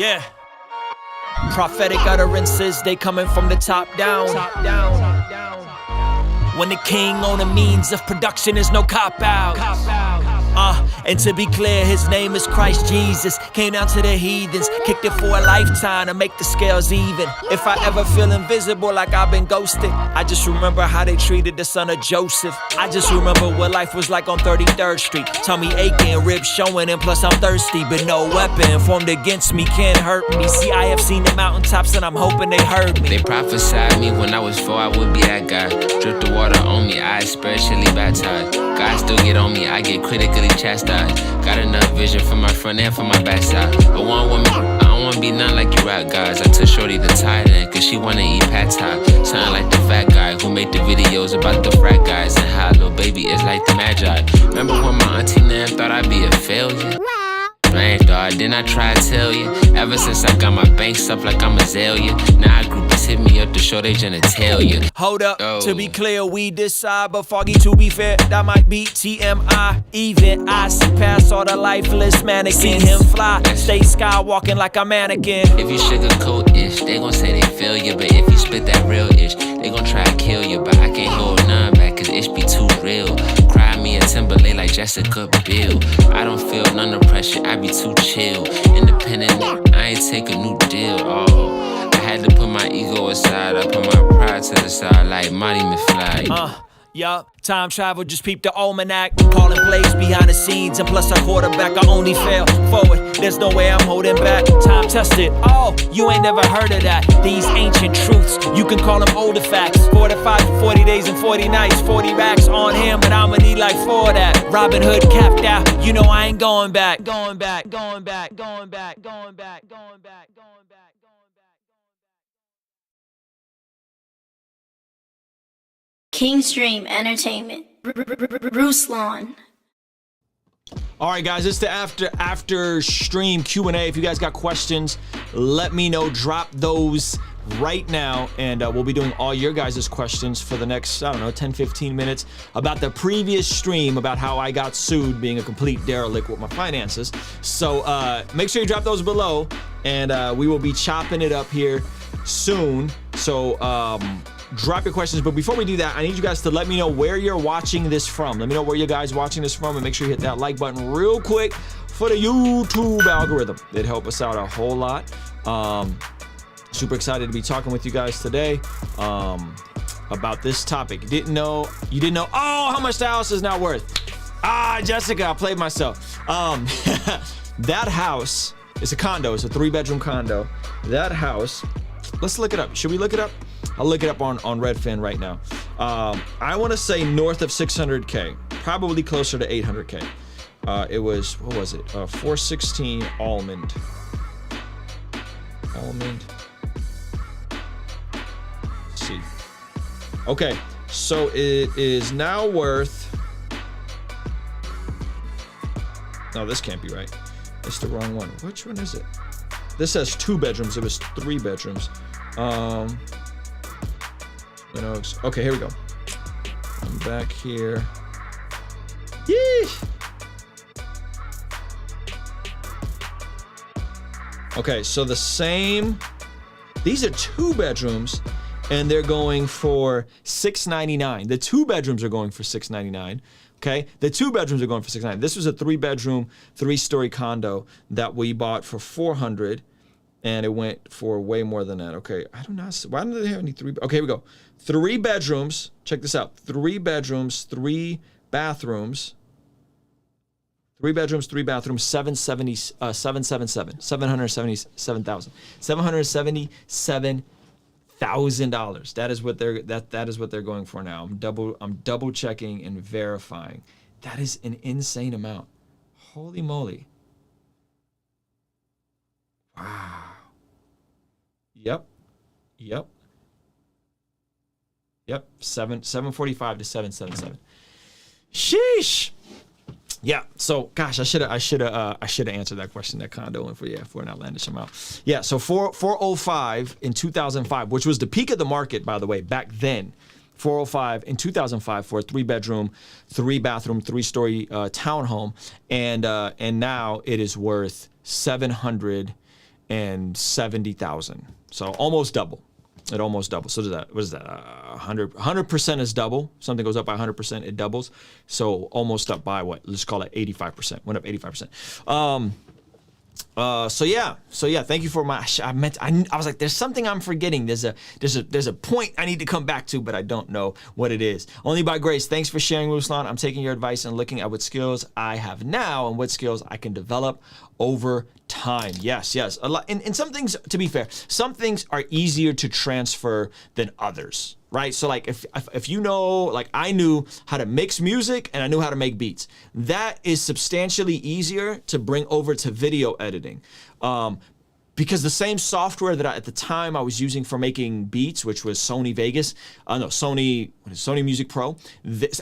Yeah. Prophetic utterances, they coming from the top down. When the king on the means of production is no cop-out. And to be clear, his name is Christ Jesus. Came down to the heathens, kicked it for a lifetime to make the scales even. If I ever feel invisible like I've been ghosted, I just remember how they treated the son of Joseph. I just remember what life was like on 33rd Street. Tummy aching, ribs showing, and plus I'm thirsty. But no weapon formed against me can't hurt me. See, I have seen the mountaintops and I'm hoping they heard me. They prophesied me when I was 4, I would be that guy. Drip the water on me, I spiritually baptized. God still get on me, I get critically chastised. Got enough vision for my front and for my backside. But one woman, I don't wanna be none like you rap guys. I took shorty to Thailand, cause she wanna eat pad thai. Sound like the fat guy who made the videos about the frat guys. And how little baby is like the magi. Remember when my auntie Nan thought I'd be a failure? Man, dawg, didn't I try to tell you? Ever since I got my banks up like I'm Azalea. Now groupies hit me up to show they genitalia. Hold up, to be clear, we decide, but foggy to be fair, that might be TMI. Even I see past all the lifeless mannequins. See him fly, stay skywalking like a mannequin. If you sugarcoat-ish, they gon' say they feel you. But if you spit that real-ish, they gon' try to kill you. But I can't hold none back, cause ish be too real. Cry me a Timberlake like Jessica Biel. I don't feel none of pressure, I be too chill. Independent, I ain't take a new deal. Oh, I had to put my ego aside. I put my pride to the side like Marty McFly. Yup, time travel, just peep the almanac. Calling plays behind the scenes, and plus our quarterback, I only fail forward. There's no way I'm holding back. Time tested, oh, you ain't never heard of that. These ancient truths, you can call them older facts. 45 for 40 days and 40 nights, 40 racks on him, but I'ma need like 4 of that. Robin Hood capped out, you know I ain't going back. Going back, going back, going back, going back, going back, going back. Kingstream Entertainment, Ruslan. All right, guys, it's the after stream Q&A. If you guys got questions, let me know. Drop those right now, and we'll be doing all your guys' questions for the next, I don't know, 10-15 minutes about the previous stream about how I got sued being a complete derelict with my finances. So make sure you drop those below, and we will be chopping it up here soon. So drop your questions, but before we do that, I need you guys to let me know where you're watching this from. Let me know where you guys watching this from, and make sure you hit that like button real quick for the YouTube algorithm. It'd help us out a whole lot. Super excited to be talking with you guys today about this topic. You didn't know, oh, how much the house is now worth. Jessica, I played myself. That house is a condo. It's a 3-bedroom condo. That house, let's look it up. Should we look it up? I'll look it up on Redfin right now. I want to say north of 600K, probably closer to 800K. It was, what was it? 416 Almond. Let's see. Okay, so it is now worth. No, this can't be right. It's the wrong one. Which one is it? This has 2 bedrooms. It was 3 bedrooms. Okay, here we go. I'm back here. Yeesh. Okay, so the same. These are 2 bedrooms, and they're going for $699. The 2 bedrooms are going for $699. Okay, the 2 bedrooms are going for $699. This was a 3-bedroom, 3-story condo that we bought for $400. And it went for way more than that. Okay, I don't know. Why don't they have any 3? Okay, here we go. 3 bedrooms. Check this out. 3 bedrooms, 3 bathrooms. 3 bedrooms, 3 bathrooms. $777,000. That is what they're going for now. I'm double checking and verifying. That is an insane amount. Holy moly. Wow. Yep. 745 to 777. Sheesh. Yeah. So, gosh, I should have answered that question. That condo went for an outlandish amount. Yeah. So 405 in 2005, which was the peak of the market, by the way, back then. 405 in 2005 for a 3-bedroom, 3-bathroom, 3-story townhome, and now it is worth $700 $170,000. So almost double. It almost doubles. So what is that? 100% is double. Something goes up by 100%, it doubles. So almost up by what? Let's call it 85%. Went up 85%. So yeah. Thank you for my. I was like, there's something I'm forgetting. There's a point I need to come back to, but I don't know what it is. Only by grace. Thanks for sharing, Ruslan. I'm taking your advice and looking at what skills I have now and what skills I can develop over time. Yes. A lot. And some things, to be fair, some things are easier to transfer than others. Right? So like if you know, like I knew how to mix music and I knew how to make beats. That is substantially easier to bring over to video editing. Because the same software that at the time I was using for making beats, which was Sony Music Pro,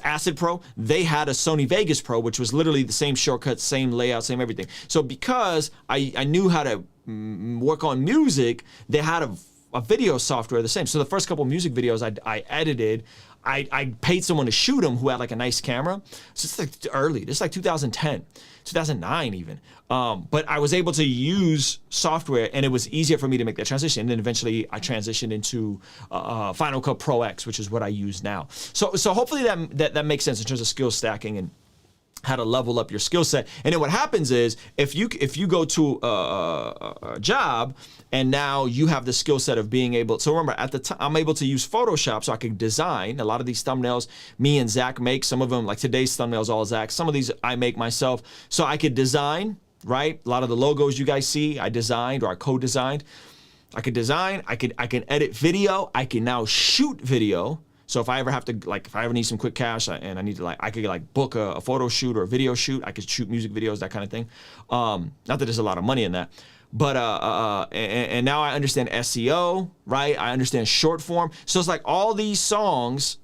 Acid Pro, they had a Sony Vegas Pro, which was literally the same shortcuts, same layout, same everything. So because I knew how to work on music, they had a video software the same. So the first couple of music videos I edited, I paid someone to shoot them who had like a nice camera. So it's like early, this is like 2010, 2009 even. But I was able to use software and it was easier for me to make that transition. And then eventually I transitioned into Final Cut Pro X, which is what I use now. So hopefully that makes sense in terms of skill stacking and how to level up your skill set. And then what happens is if you go to a job and now you have the skill set of being able, so remember at the time I'm able to use Photoshop so I can design a lot of these thumbnails me and Zach make. Some of them, like today's thumbnails, all Zach. Some of these I make myself. So I could design, right? A lot of the logos you guys see, I designed or I co-designed. I could design, I can edit video, I can now shoot video. So if I ever have to, like, if I ever need some quick cash and I need to, like, I could, like, book a photo shoot or a video shoot. I could shoot music videos, that kind of thing. Not that there's a lot of money in that. But and now I understand SEO, right? I understand short form. So it's like all these skills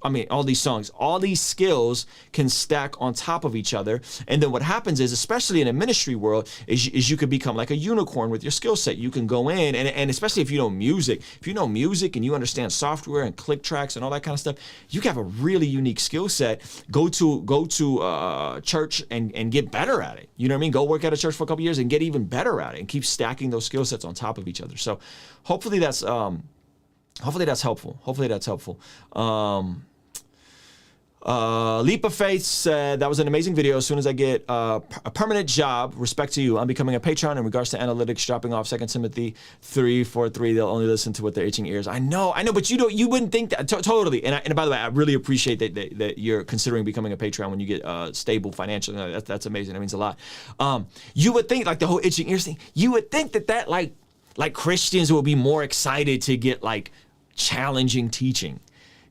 can stack on top of each other. And then what happens is, especially in a ministry world, is you could become like a unicorn with your skill set. You can go in and especially if you know music and you understand software and click tracks and all that kind of stuff, you can have a really unique skill set. Go to church and get better at it. You know what I mean? Go work at a church for a couple years and get even better at it and keep stacking those skill sets on top of each other. So hopefully that's helpful. Leap of Faith said, that was an amazing video. As soon as I get a permanent job, respect to you, I'm becoming a patron in regards to analytics, dropping off 2 Timothy 3:4-3. They'll only listen to what their itching ears. I know, but you wouldn't think that. Totally. And by the way, I really appreciate that you're considering becoming a patron when you get stable financially. That's amazing. That means a lot. You would think, like the whole itching ears thing, you would think that like Christians would be more excited to get like challenging teaching.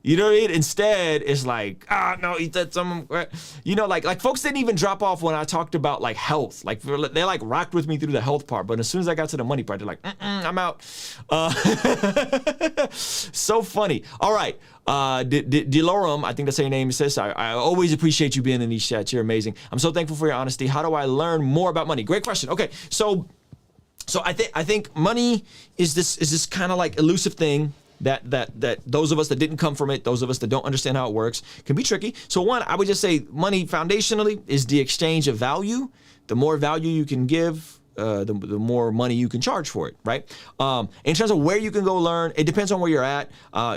You know what I mean? Instead, it's like, no, he said something. You know, like folks didn't even drop off when I talked about like health. Like they like rocked with me through the health part, but as soon as I got to the money part, they're like, I'm out. So funny. All right, Delorum, I think that's how your name says. I always appreciate you being in these chats. You're amazing. I'm so thankful for your honesty. How do I learn more about money? Great question. Okay, so I think money is this kind of like elusive thing that those of us that didn't come from it, those of us that don't understand how it works, can be tricky. So one, I would just say money foundationally is the exchange of value. The more value you can give, the more money you can charge for it, right? In terms of where you can go learn, it depends on where you're at.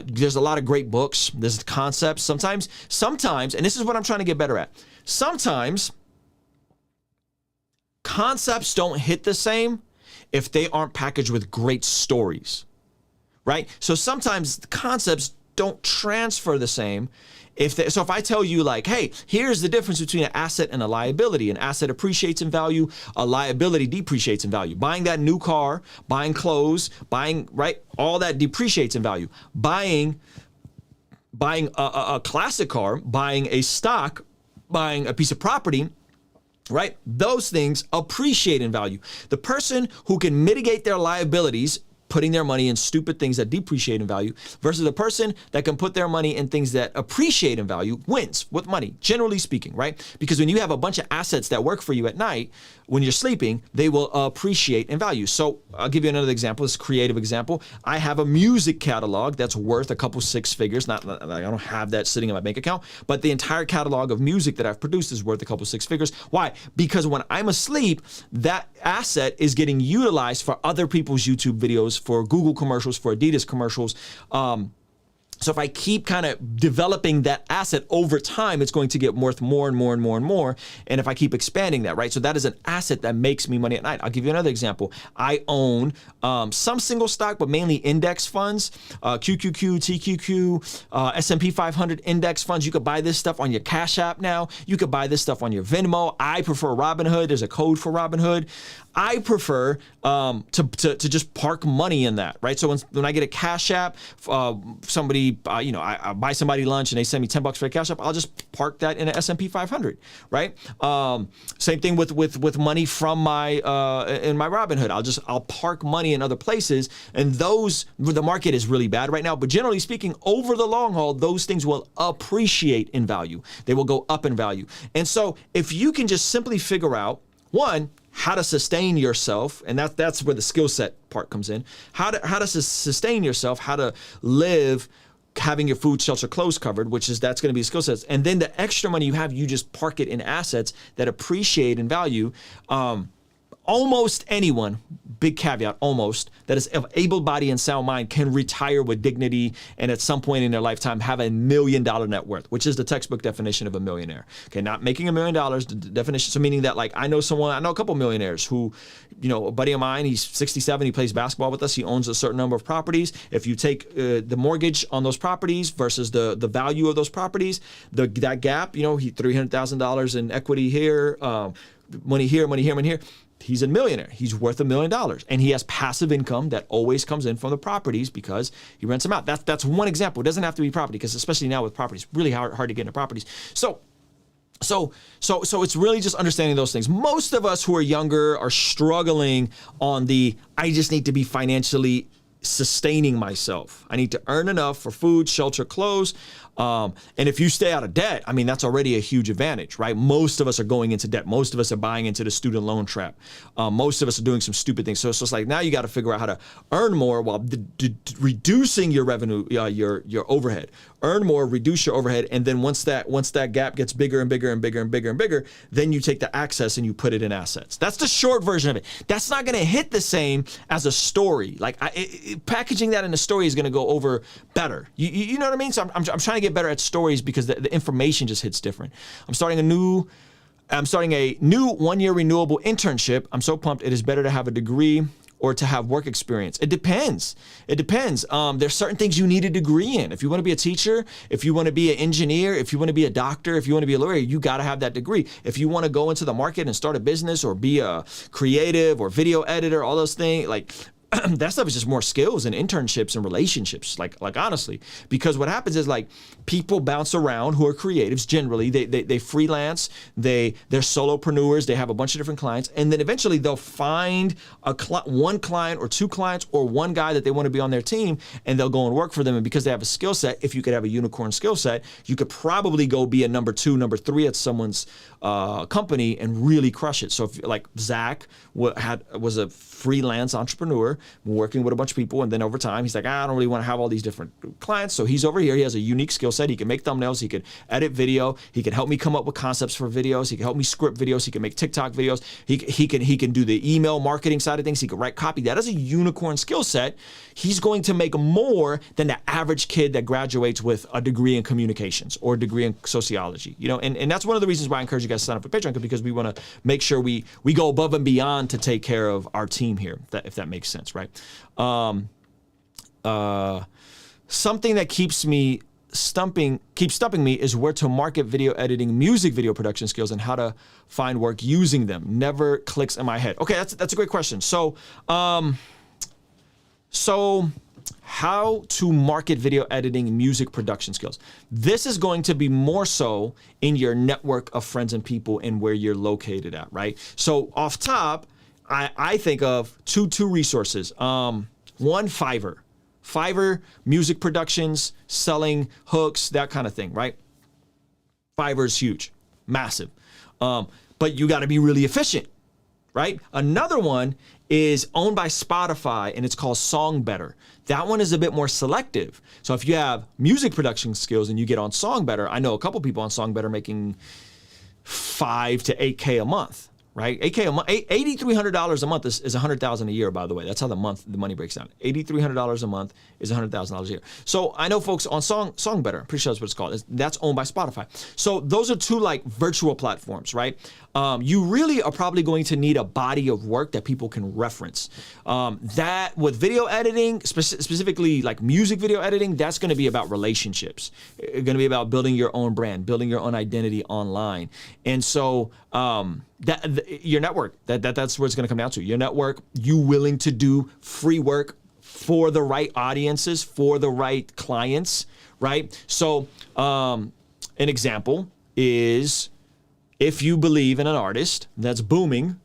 There's a lot of great books. There's concepts. Sometimes, and this is what I'm trying to get better at. Sometimes concepts don't hit the same if they aren't packaged with great stories. Right? So sometimes the concepts don't transfer the same. So if I tell you like, hey, here's the difference between an asset and a liability. An asset appreciates in value, a liability depreciates in value. Buying that new car, buying clothes, right? All that depreciates in value. Buying a classic car, buying a stock, buying a piece of property, right? Those things appreciate in value. The person who can mitigate their liabilities putting their money in stupid things that depreciate in value versus a person that can put their money in things that appreciate in value wins with money, generally speaking, right? Because when you have a bunch of assets that work for you at night, when you're sleeping, they will appreciate in value. So I'll give you another example, this creative example. I have a music catalog that's worth a couple six figures. Not I don't have that sitting in my bank account, but the entire catalog of music that I've produced is worth a couple six figures. Why? Because when I'm asleep, that asset is getting utilized for other people's YouTube videos, for Google commercials, for Adidas commercials. So if I keep kind of developing that asset over time, it's going to get worth more and more and more and more. And if I keep expanding that, right? So that is an asset that makes me money at night. I'll give you another example. I own some single stock, but mainly index funds, QQQ, TQQ, S&P 500 index funds. You could buy this stuff on your Cash App now. You could buy this stuff on your Venmo. I prefer Robinhood. There's a code for Robinhood. I prefer to just park money in that, right? So when I get a Cash App, somebody, I buy somebody lunch and they send me $10 for a Cash App, I'll just park that in an S&P 500, right? Same thing with money from my in my Robinhood. I'll park money in other places, and the market is really bad right now. But generally speaking, over the long haul, those things will appreciate in value. They will go up in value. And so if you can just simply figure out, one, how to sustain yourself, and that's where the skill set part comes in. How to sustain yourself, how to live, having your food, shelter, clothes covered, that's going to be skill sets. And then the extra money you have, you just park it in assets that appreciate in value. Almost anyone, big caveat, almost, that is of able body and sound mind can retire with dignity and at some point in their lifetime have $1 million net worth, which is the textbook definition of a millionaire. Okay, not making $1 million, the definition, so meaning that like I know a couple millionaires who, a buddy of mine, he's 67, he plays basketball with us, he owns a certain number of properties. If you take the mortgage on those properties versus the value of those properties, that gap, he $300,000 in equity here, money here, money here, money here. He's a millionaire. He's worth $1 million. And he has passive income that always comes in from the properties because he rents them out. That's one example. It doesn't have to be property, because especially now with properties, really hard to get into properties. So it's really just understanding those things. Most of us who are younger are struggling on I just need to be financially sustaining myself. I need to earn enough for food, shelter, clothes. And if you stay out of debt, that's already a huge advantage, right? Most of us are going into debt. Most of us are buying into the student loan trap. Most of us are doing some stupid things. So it's like now you got to figure out how to earn more while reducing your revenue, your overhead. Earn more, reduce your overhead, and then once that gap gets bigger and bigger and bigger and bigger and bigger, then you take the access and you put it in assets. That's the short version of it. That's not going to hit the same as a story. Like packaging that in a story is going to go over better. You know what I mean? So I'm trying to get better at stories because the information just hits different. I'm starting a new 1-year renewable internship. I'm so pumped. It is better to have a degree or to have work experience. It depends. There's certain things you need a degree in. If you want to be a teacher, if you want to be an engineer, if you want to be a doctor, if you want to be a lawyer, you got to have that degree. If you want to go into the market and start a business or be a creative or video editor, all those things, like that stuff is just more skills and internships and relationships, like honestly, because what happens is like people bounce around who are creatives. Generally they freelance, they're solopreneurs, they have a bunch of different clients, and then eventually they'll find one client or two clients or one guy that they want to be on their team, and they'll go and work for them. And because they have a skill set, if you could have a unicorn skill set, you could probably go be a number 2, number 3 at someone's company and really crush it. So if like Zach was a freelance entrepreneur working with a bunch of people, and then over time he's like, I don't really want to have all these different clients, so he's over here, he has a unique skill set. He can make thumbnails, he can edit video, he can help me come up with concepts for videos, he can help me script videos, he can make TikTok videos, he can do the email marketing side of things, he can write copy. That is a unicorn skill set. He's going to make more than the average kid that graduates with a degree in communications or a degree in sociology, and that's one of the reasons why I encourage you guys to sign up for Patreon, because we want to make sure we go above and beyond to take care of our team here, if that makes sense, right? Something that keeps stumping me is where to market video editing, music video production skills, and how to find work using them. Never clicks in my head. Okay, that's a great question. So how to market video editing, music production skills. This is going to be more so in your network of friends and people and where you're located at, right? So off top, I think of two resources. One, Fiverr. Fiverr, music productions, selling hooks, that kind of thing, right? Fiverr is huge, massive. But you got to be really efficient, right? Another one is owned by Spotify, and it's called Songbetter. That one is a bit more selective. So if you have music production skills and you get on Songbetter, I know a couple people on Songbetter making $5 to $8K a month, right? $8K a month, $8,300 a month is $100,000 a year, by the way. That's how the money breaks down. $8,300 a month is $100,000 a year. So I know folks on Songbetter, I'm pretty sure that's what it's called. That's owned by Spotify. So those are two like virtual platforms, right? You really are probably going to need a body of work that people can reference. That with video editing, specifically like music video editing, that's going to be about relationships. It's going to be about building your own brand, building your own identity online. And so your network, that's what it's going to come down to. Your network, you willing to do free work for the right audiences, for the right clients, right? So an example is, if you believe in an artist that's booming,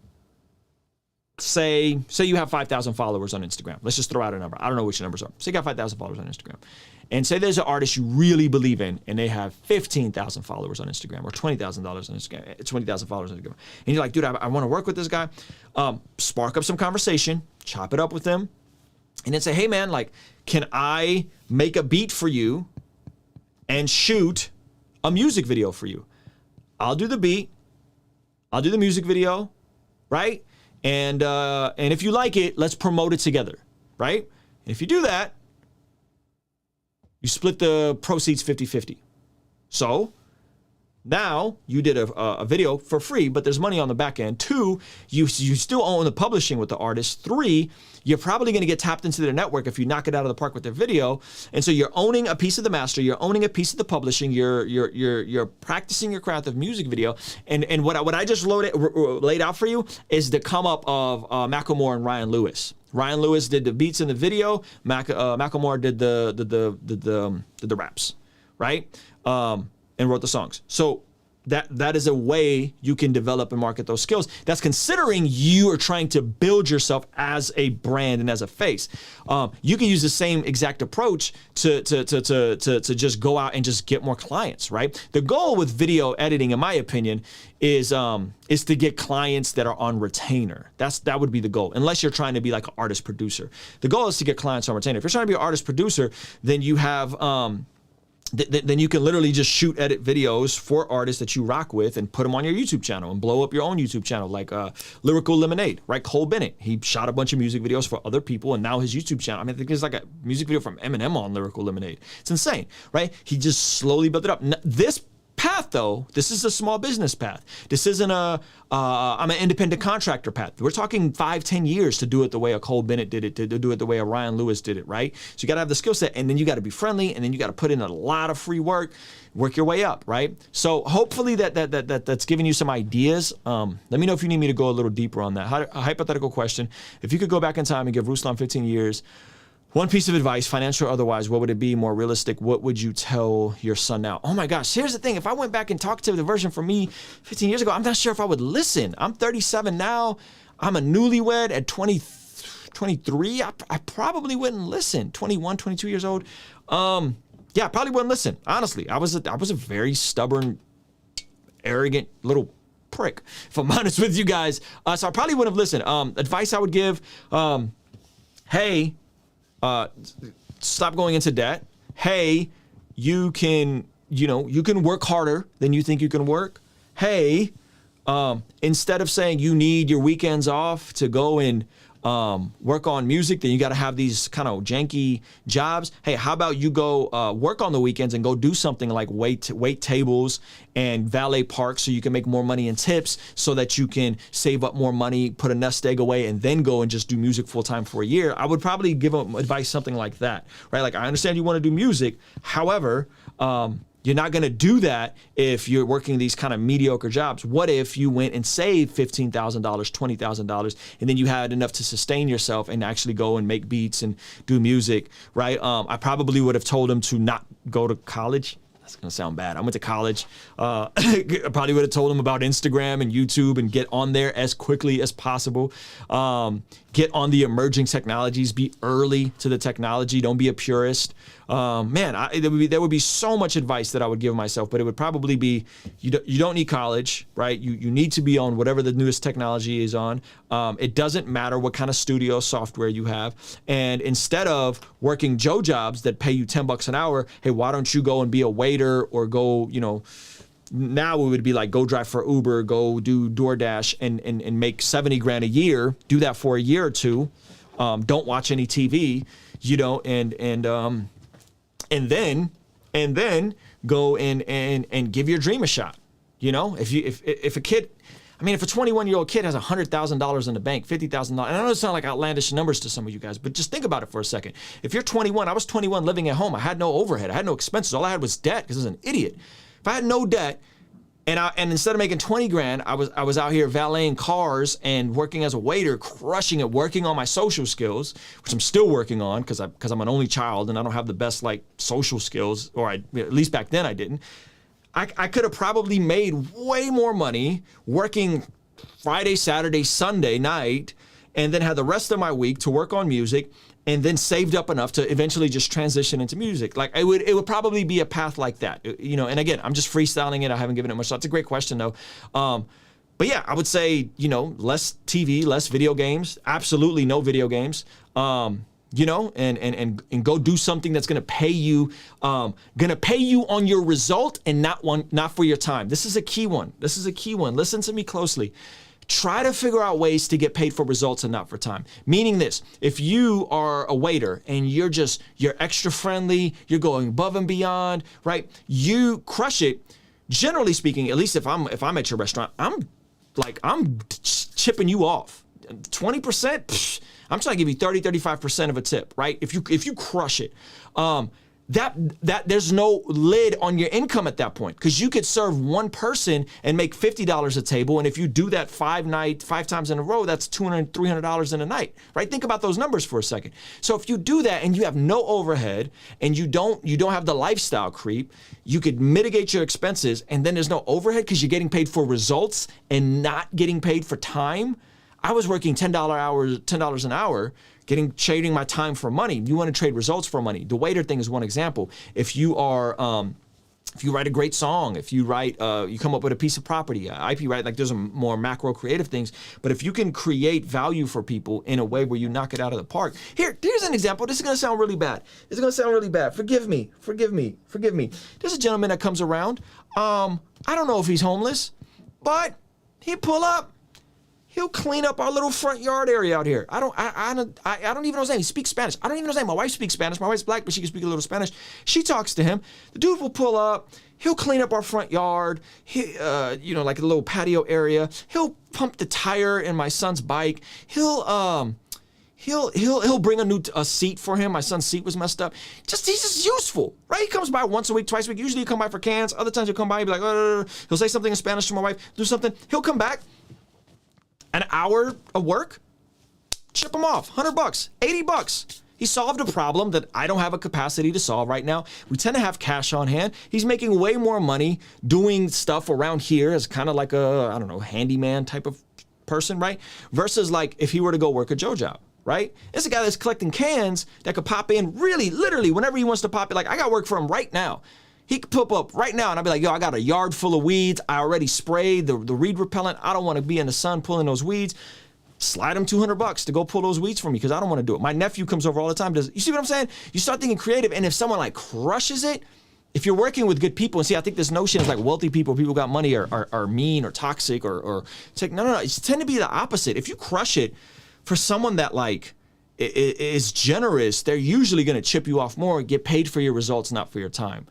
say you have 5,000 followers on Instagram. Let's just throw out a number. I don't know which numbers are. Say you got 5,000 followers on Instagram. And say there's an artist you really believe in and they have 15,000 followers on Instagram or $20,000 on Instagram, 20,000 followers on Instagram. And you're like, dude, I want to work with this guy. Spark up some conversation, chop it up with them, and then say, hey man, like, can I make a beat for you and shoot a music video for you? I'll do the beat, I'll do the music video, right? And if you like it, let's promote it together, right? And if you do that, you split the proceeds 50-50. So now you did a video for free, but there's money on the back end. 2, you still own the publishing with the artist. 3, you're probably going to get tapped into their network if you knock it out of the park with their video. And so you're owning a piece of the master, you're owning a piece of the publishing, you're practicing your craft of music video. And what I just laid out for you is the come up of Macklemore and Ryan Lewis. Ryan Lewis did the beats in the video. Macklemore did the raps, right? And wrote the songs. So that is a way you can develop and market those skills. That's considering you are trying to build yourself as a brand and as a face. You can use the same exact approach to just go out and just get more clients, right? The goal with video editing, in my opinion, is to get clients that are on retainer. That would be the goal, unless you're trying to be like an artist producer. The goal is to get clients on retainer. If you're trying to be an artist producer, then you have then you can literally just edit videos for artists that you rock with and put them on your YouTube channel and blow up your own YouTube channel, like Lyrical Lemonade, right? Cole Bennett, he shot a bunch of music videos for other people, and now his YouTube channel, I mean, I think there's like a music video from Eminem on Lyrical Lemonade. It's insane, right? He just slowly built it up. This path, though, this is a small business path. This isn't I'm an independent contractor path. We're talking 5-10 years to do it the way a Cole Bennett did it, to do it the way a Ryan Lewis did it, right? So you got to have the skill set, and then you got to be friendly, and then you got to put in a lot of free work your way up, right? So hopefully that's giving you some ideas. Let me know if you need me to go a little deeper on that. A hypothetical question: if you could go back in time and give Ruslan 15 years, one piece of advice, financial or otherwise, what would it be? More realistic, what would you tell your son now? Oh my gosh, here's the thing. If I went back and talked to the version from me 15 years ago, I'm not sure if I would listen. I'm 37 now. I'm a newlywed at 23. I probably wouldn't listen. 21, 22 years old. Yeah, I probably wouldn't listen. Honestly, I was a very stubborn, arrogant little prick, if I'm honest with you guys. So I probably wouldn't have listened. Advice I would give, hey, stop going into debt. Hey, you can work harder than you think you can work. Hey, instead of saying you need your weekends off to go and work on music, then you got to have these kind of janky jobs. Hey, how about you go work on the weekends and go do something like wait tables and valet parks, so you can make more money in tips, so that you can save up more money, put a nest egg away, and then go and just do music full time for a year. I would probably give them advice something like that, right? Like, I understand you want to do music, however, you're not going to do that if you're working these kind of mediocre jobs. What if you went and saved $15,000, $20,000, and then you had enough to sustain yourself and actually go and make beats and do music, right? I probably would have told him to not go to college. that's gonna sound bad. I went to college. I probably would have told him about Instagram and YouTube and get on there as quickly as possible. Get on the emerging technologies. Be early to the technology. Don't be a purist. Man, there would be so much advice that I would give myself, but it would probably be you don't need college, right? You need to be on whatever the newest technology is on. It doesn't matter what kind of studio software you have. And instead of working Joe jobs that pay you $10 an hour, hey, why don't you go and be a waiter or go, now it would be like go drive for Uber, go do DoorDash and make 70 grand a year. Do that for a year or two. Don't watch any TV, and then go and give your dream a shot. If a kid, if a 21-year-old kid has $100,000 in the bank, $50,000, and I know it sounds like outlandish numbers to some of you guys, but just think about it for a second. If you're 21, I was 21 living at home. I had no overhead. I had no expenses. All I had was debt because I was an idiot. If I had no debt, and instead of making 20 grand, I was out here valeting cars and working as a waiter, crushing it, working on my social skills, which I'm still working on because I'm an only child and I don't have the best social skills, or at least back then I didn't. I could have probably made way more money working Friday, Saturday, Sunday night, and then had the rest of my week to work on music, and then saved up enough to eventually just transition into music. It would probably be a path like that, and again, I'm just freestyling it. I haven't given it much thought. It's a great question though. But yeah, I would say, less TV, less video games, absolutely no video games. And go do something that's gonna pay you on your result and not for your time. This is a key one. Listen to me closely. Try to figure out ways to get paid for results and not for time. Meaning this, if you are a waiter and you're extra friendly, you're going above and beyond, right? You crush it. Generally speaking, at least if I'm at your restaurant, I'm chipping you off. 20%, I'm trying to give you 30-35% of a tip, right? If you crush it. That there's no lid on your income at that point, because you could serve one person and make $50 a table, and if you do that 5 times in a row, that's $200-300 in a night, right? Think about those numbers for a second. So if you do that and you have no overhead and you don't have the lifestyle creep, you could mitigate your expenses, and then there's no overhead because you're getting paid for results and not getting paid for time. I was working $10 an hour, trading my time for money. You want to trade results for money. The waiter thing is one example. If you write a great song, if you you come up with a piece of property, IP, right? There's a more macro creative things. But if you can create value for people in a way where you knock it out of the park. Here's an example. This is going to sound really bad. Forgive me. There's a gentleman that comes around. I don't know if he's homeless, but he'd pull up. He'll clean up our little front yard area out here. I don't even know his name. He speaks Spanish. I don't even know his name. My wife speaks Spanish. My wife's black, but she can speak a little Spanish. She talks to him. The dude will pull up. He'll clean up our front yard. Like a little patio area. He'll pump the tire in my son's bike. He'll bring a seat for him. My son's seat was messed up. He's just useful, right? He comes by once a week, twice a week. Usually he'll come by for cans. Other times he'll come by and be like, he'll say something in Spanish to my wife, do something. He'll come back. An hour of work, chip him off, $100, $80. He solved a problem that I don't have a capacity to solve right now. We tend to have cash on hand. He's making way more money doing stuff around here as kind of like a, handyman type of person, right? Versus if he were to go work a Joe job, right? It's a guy that's collecting cans that could pop in really, literally, whenever he wants to pop in. I got work for him right now. He could pop up right now and I'd be like, yo, I got a yard full of weeds. I already sprayed the weed repellent. I don't want to be in the sun pulling those weeds. Slide him $200 to go pull those weeds for me because I don't want to do it. My nephew comes over all the time. You see what I'm saying? You start thinking creative, and if someone crushes it, if you're working with good people, and see, I think this notion is wealthy people got money are mean or toxic or no. It's tend to be the opposite. If you crush it for someone that is generous, they're usually going to chip you off more, get paid for your results, not for your time.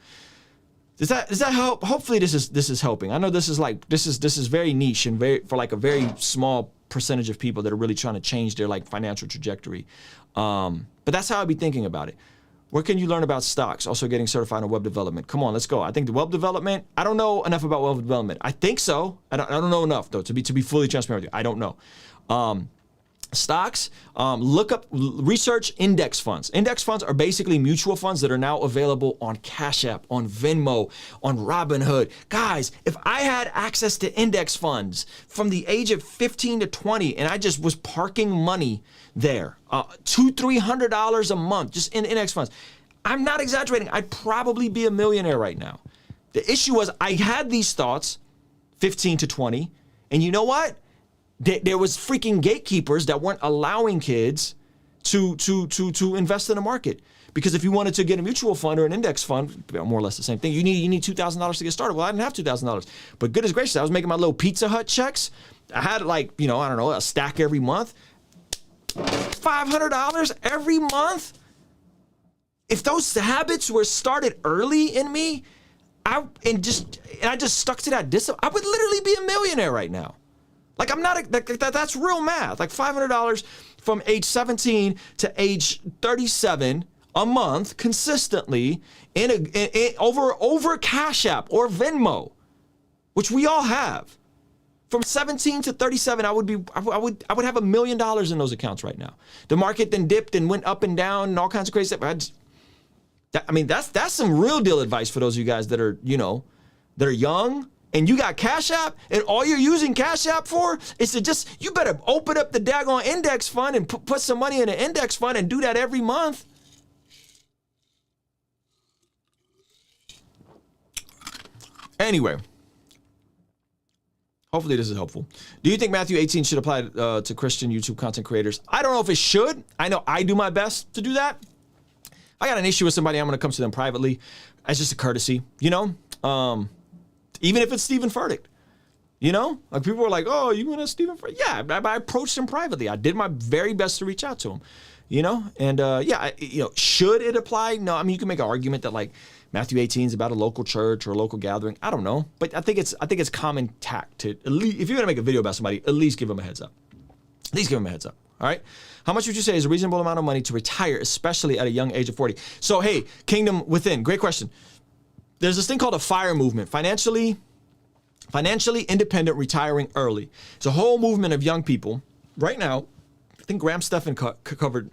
Does that help? Hopefully this is helping. I know this is very niche and for a very small percentage of people that are really trying to change their financial trajectory. But that's how I'd be thinking about it. Where can you learn about stocks? Also getting certified in web development. Come on, let's go. I think the web development, I don't know enough about web development. I think so. I don't know enough though, to be fully transparent with you. I don't know. stocks, look up, research index funds. Index funds are basically mutual funds that are now available on Cash App, on Venmo, on Robinhood. Guys, if I had access to index funds from the age of 15 to 20 and I just was parking money there, $200-300 a month just in index funds, I'm not exaggerating, I'd probably be a millionaire right now. The issue was I had these thoughts 15 to 20, and you know what? There was freaking gatekeepers that weren't allowing kids to invest in the market. Because if you wanted to get a mutual fund or an index fund, more or less the same thing, you need $2,000 to get started. Well, I didn't have $2,000. But goodness gracious, I was making my little Pizza Hut checks. I had like, I don't know, a stack every month. $500 every month. If those habits were started early in me, I just stuck to that discipline, I would literally be a millionaire right now. Like that's real math. Like $500 from age 17 to age 37 a month consistently over Cash App or Venmo, which we all have. From 17 to 37, I would have $1 million in those accounts right now. The market then dipped and went up and down and all kinds of crazy stuff. That's some real deal advice for those of you guys that are, that are young and you got Cash App and all you're using Cash App for is to you better open up the daggone index fund and put some money in an index fund and do that every month. Anyway, hopefully this is helpful. Do you think Matthew 18 should apply to Christian YouTube content creators? I don't know if it should. I know I do my best to do that. I got an issue with somebody, I'm going to come to them privately. As just a courtesy, even if it's Stephen Furtick, like people were like, oh, you want to Stephen Furtick? Yeah, I approached him privately. I did my very best to reach out to him, and should it apply? No, I mean, you can make an argument that like Matthew 18 is about a local church or a local gathering. I don't know, but I think it's common tact to at least, if you're going to make a video about somebody, at least give them a heads up. At least give them a heads up. All right. How much would you say is a reasonable amount of money to retire, especially at a young age of 40? So, hey, Kingdom Within, great question. There's this thing called a FIRE movement, financially independent retiring early. It's a whole movement of young people. Right now, I think Graham Stephan covered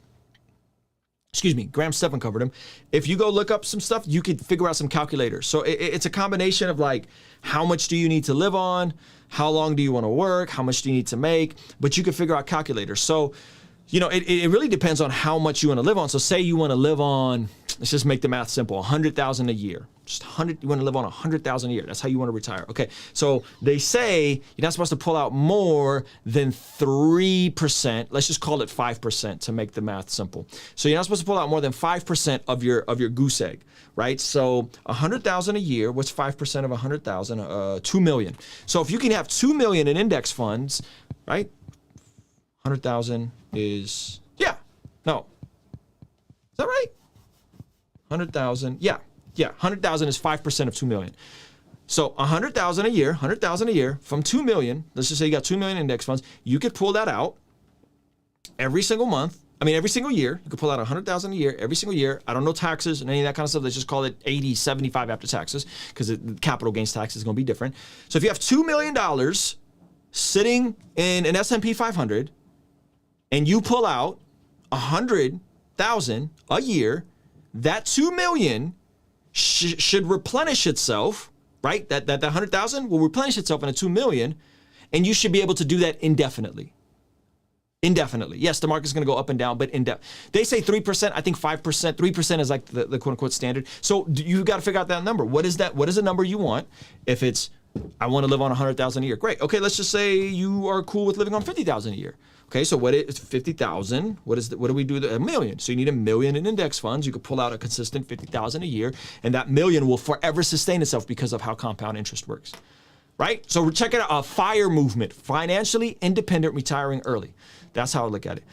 him. If you go look up some stuff, you could figure out some calculators. So it's a combination of like, how much do you need to live on? How long do you want to work? How much do you need to make? But you can figure out calculators. So, it really depends on how much you want to live on. So say you want to live on, let's just make the math simple, $100,000 a year. Just 100, you want to live on $100,000 a year. That's how you want to retire. Okay. So they say you're not supposed to pull out more than 3%. Let's just call it 5% to make the math simple. So you're not supposed to pull out more than 5% of your goose egg, right? So 100,000 a year, what's 5% of 100,000? 2 million. So if you can have 2 million in index funds, right? 100,000 is, is that right? 100,000, yeah, 100,000 is 5% of 2 million. So 100,000 a year from 2 million, let's just say you got 2 million index funds, you could pull that out every single year. You could pull out 100,000 a year, every single year. I don't know taxes and any of that kind of stuff. Let's just call it 80, 75 after taxes, because the capital gains tax is going to be different. So if you have $2 million sitting in an S&P 500 and you pull out 100,000 a year, that 2 million should replenish itself, right? That 100,000 will replenish itself in a 2 million, and you should be able to do that indefinitely. Yes, the market's going to go up and down, but they say 3%. I think 5%. 3% is like the quote unquote standard. So you got to figure out that number. What is that? What is the number you want? If it's, I want to live on 100,000 a year. Great. Okay, let's just say you are cool with living on 50,000 a year. Okay, so what is 50,000? What do we do? $1 million. So you need $1 million in index funds. You could pull out a consistent 50,000 a year, and that $1 million will forever sustain itself because of how compound interest works, right? So check it out, a FIRE movement, financially independent retiring early. That's how I look at it.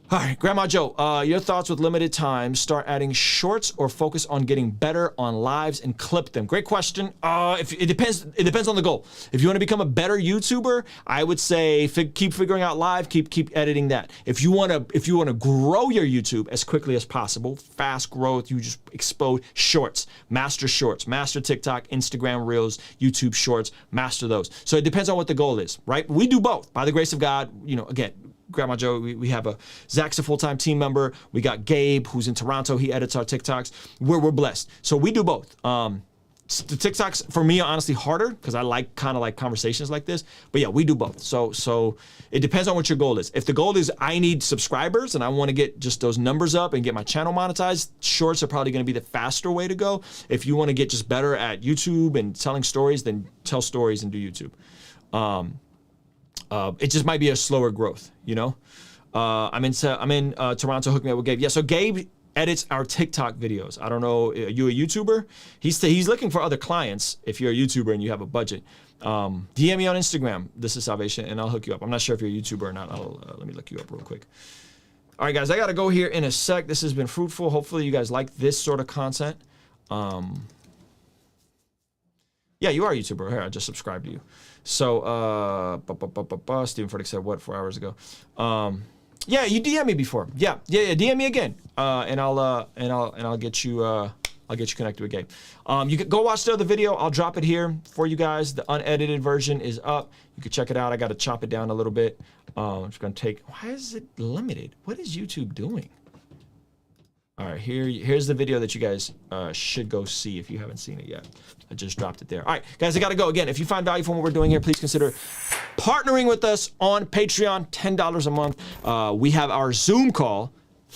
All right, Grandma Joe, your thoughts with limited time, start adding shorts or focus on getting better on lives and clip them? Great question. It depends on the goal. If you want to become a better YouTuber, I would say keep figuring out live, keep editing that. If you want to grow your YouTube as quickly as possible, fast growth, you just explode shorts, master TikTok, Instagram Reels, YouTube Shorts, master those. So it depends on what the goal is, right? We do both. By the grace of God, again, Grandma Joe. We have Zach's a full-time team member. We got Gabe, who's in Toronto. He edits our TikToks. We're blessed. So we do both. The TikToks for me are honestly harder because I kind of like conversations like this. But yeah, we do both. So it depends on what your goal is. If the goal is I need subscribers and I want to get just those numbers up and get my channel monetized, shorts are probably going to be the faster way to go. If you want to get just better at YouTube and telling stories, then tell stories and do YouTube. It just might be a slower growth, you know. I'm in Toronto. Hook me up with Gabe. Yeah, so Gabe edits our TikTok videos. I don't know, are you a YouTuber? He's looking for other clients if you're a YouTuber and you have a budget. DM me on Instagram, This is Salvation, and I'll hook you up. I'm not sure if you're a YouTuber or not. Let me look you up real quick. All right, guys, I got to go here in a sec. This has been fruitful. Hopefully you guys like this sort of content. Yeah, you are a YouTuber. Here, I just subscribed to you. So, Stephen Furtick said what 4 hours ago? Yeah, you DM me before. Yeah. DM me again, and I'll get you connected with Gabe. You can go watch the other video. I'll drop it here for you guys. The unedited version is up. You can check it out. I got to chop it down a little bit. I'm just gonna take. Why is it limited? What is YouTube doing? All right, here's the video that you guys should go see if you haven't seen it yet. I just dropped it there. All right, guys, I got to go. Again, if you find value from what we're doing here, please consider partnering with us on Patreon, $10 a month. We have our Zoom call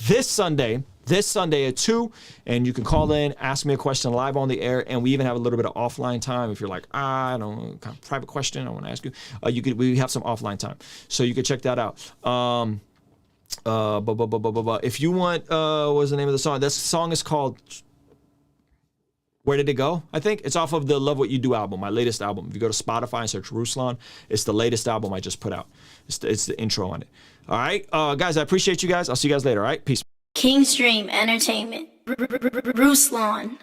this Sunday at 2, and you can call in, ask me a question live on the air, and we even have a little bit of offline time. If you're like, I don't know, kind of private question I want to ask you, we have some offline time. So you can check that out. If you want, what was the name of the song? This song is called Where Did It Go? I think it's off of the Love What You Do album, my latest album. If you go to Spotify and search Ruslan, it's the latest album I just put out. It's the intro on it. All right, guys, I appreciate you guys. I'll see you guys later. All right, peace. King Stream Entertainment. Ruslan.